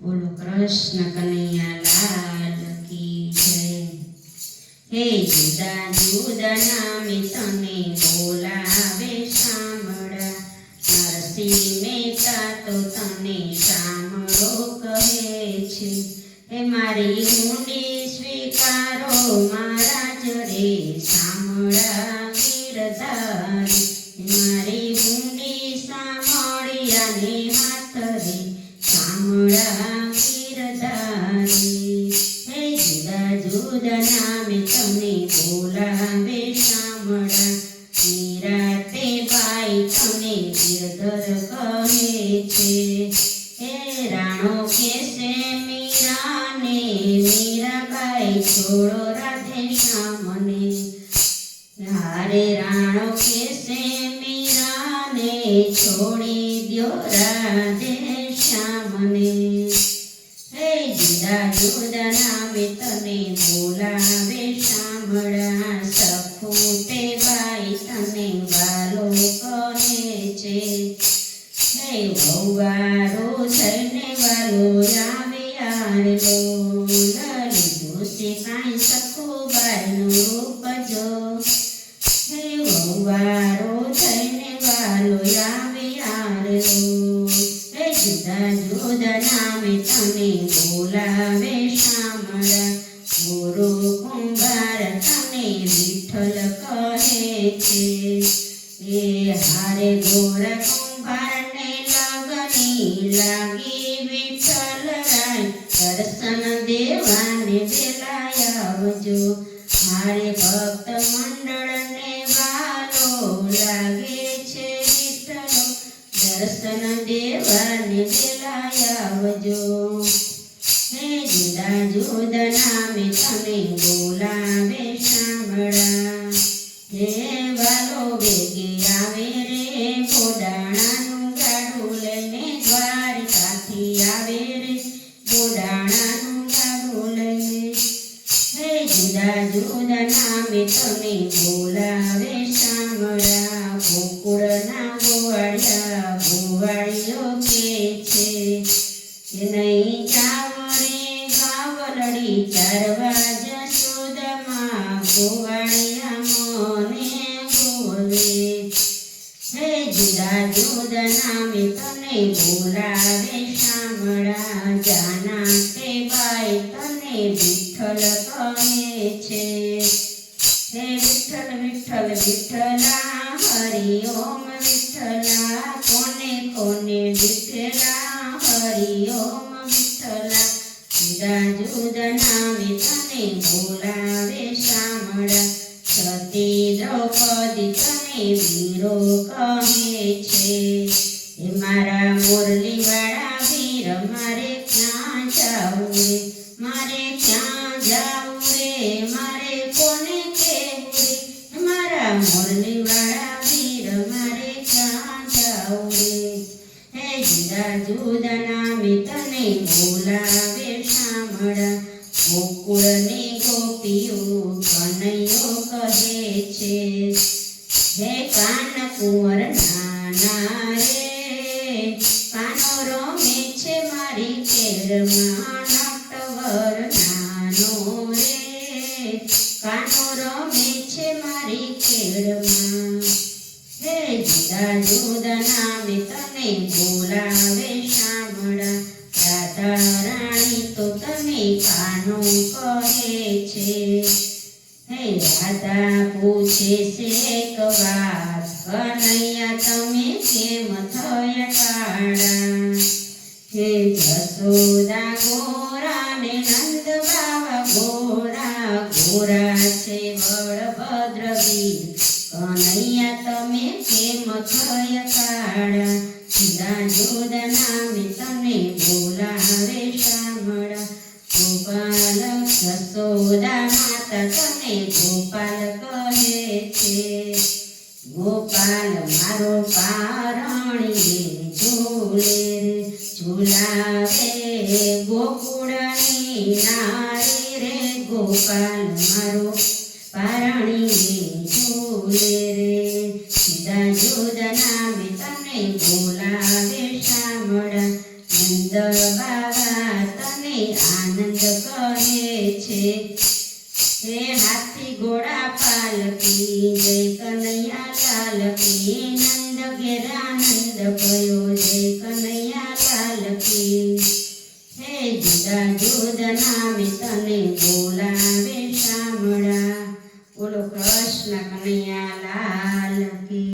બોલો કૃષ્ણ કનૈયા લાલ કી જય। હે જુદા જુદા નામે તને બોલાવે સાંભળા, નરસિંહ મહેતા તો તને સાંભળો કહે છે। હે મારી ઊંડી સ્વીકારો મહારાજ રે સાંભળા ગીરધારી, મારી ઊંડી સાંભળ્યાને હાથ રે સાંભળા ગીરધારી। હે જુદા જુદા નામે તને બોલાવે સાંભળા, નિરાતે બાઈ તને ગીરધર કહે છે। હે રાણો કેસે મીરાને, મીરાબાઈ છોડો રાધે શ્યામને, હારે રાણો કેસે મીરાને છોડી દ્યો રાધે શ્યામને। હે જુદા જુદા નામે તને બોલાવે સાંભળા, સખુતે બાઈ તને વાલો કહે છે। હે વહુવારો થઈને વાલો આવે આરલો, લીધું છે કાંઈ સખુબાઈનું રૂપ જો। હે વહુવારો થઈને વાલો આવે આરલો, હે જુદા જુદા નામે તને બોલાવે સાંભળા, ગુરુ કુંભાર તને વિઠ્ઠલ કહે છે। એ હારે ગોરા કુંભારને લગની લાગી વિઠ્ઠલ રાય, દર્શન દેવાને વેલાય આવજો। હારે ભક્ત મંડળને વાલો લાગે છે વિઠ્ઠલો, દર્શન દેવાને વેલાય આવજો। હે જુદા જુદા નામે તને બોલાવે સાંભળા, હે વાલો વેગે આવે રે બોડાણાનું ગાડું લઈને, દ્વારકાથી આવે રે બોડાણાનું ગાડું લઈને। હે જુદા જુદા નામે તને બોલાવે સાંભળા, ગોકુળના ગોવાળિયા ગોવાળીઓ કે છે કે નહીં જાવ રે ગાવલડી ચારવા જશોદામાં, ગોવાળિયા મને બોલે। હે જુદા જુદા નામે તને બોલાવે સાંભળા, જાના તે બાઈ તને વિઠ્ઠલ કહે છે। હે વિઠ્ઠલ વિઠ્ઠલ વિઠ્ઠલા હરિ ઓમ વિઠ્ઠલા, કોને કોને વિઠ્ઠલા હરિ ઓમ વિઠ્ઠલા। જુદા જુદા નામે તને બોલાવે સાંભળા, સતી દ્રૌપદી તને વીરો કહે છે। હે મારા મુરલીવાળા વીર મારે ક્યાં જાવું રે, મારે ક્યાં જાવું રે, મારે કોને કહેવું રે, મારા મુરલીવાળા વીર મારે ક્યાં જાવું રે। હે જુદા જુદા નામે તને બોલાવે સાંભળા, ગોકુળની ગોપીઓ કનૈયો કહે છે। હે કાન કુંવર નાના રે, કાનો રમે છે મારી કેરમાં, નટવર નાનો રે કાનો રમે છે મારી કેરમાં। હે જુદા જુદા નામે તને બોલાવે સાંભળા, રાધા રાણી તો તને કાનો કહે છે। હે રાધા પૂછે છે એક વાત, કનૈયા તમે કેમ થયા કાળા। હે જશોદા ગોરા ને નંદ બાવા ગોરા, ગોરા છે બળભદ્ર વીર, કનૈયા તમે કેમ થયા કાળા। જુદા જુદા નામે તને બોલાવે સાંભળા, ગોપાલ જશોદા માતા તને ગોપાલ કહે છે। ગોપાલ મારો પારણીએ ઝૂલે રે ઝૂલાવે, ગોકુળની નારી રે ગોપાલ મારો પારણીએ ઝૂલે રે। જુદા જુદા નામે તને બોલાવે સાંભળા, બાવા તને આનંદ કહે છે હે હાથી ઘોડા પાલકી જય કનૈયા લાલ કી નંદ ઘેરાનંદ ભયો જય કનૈયા લાલ કી હે જુદા જુદા નામે તને બોલાવે શામળા બોલો કૃષ્ણ કનૈયા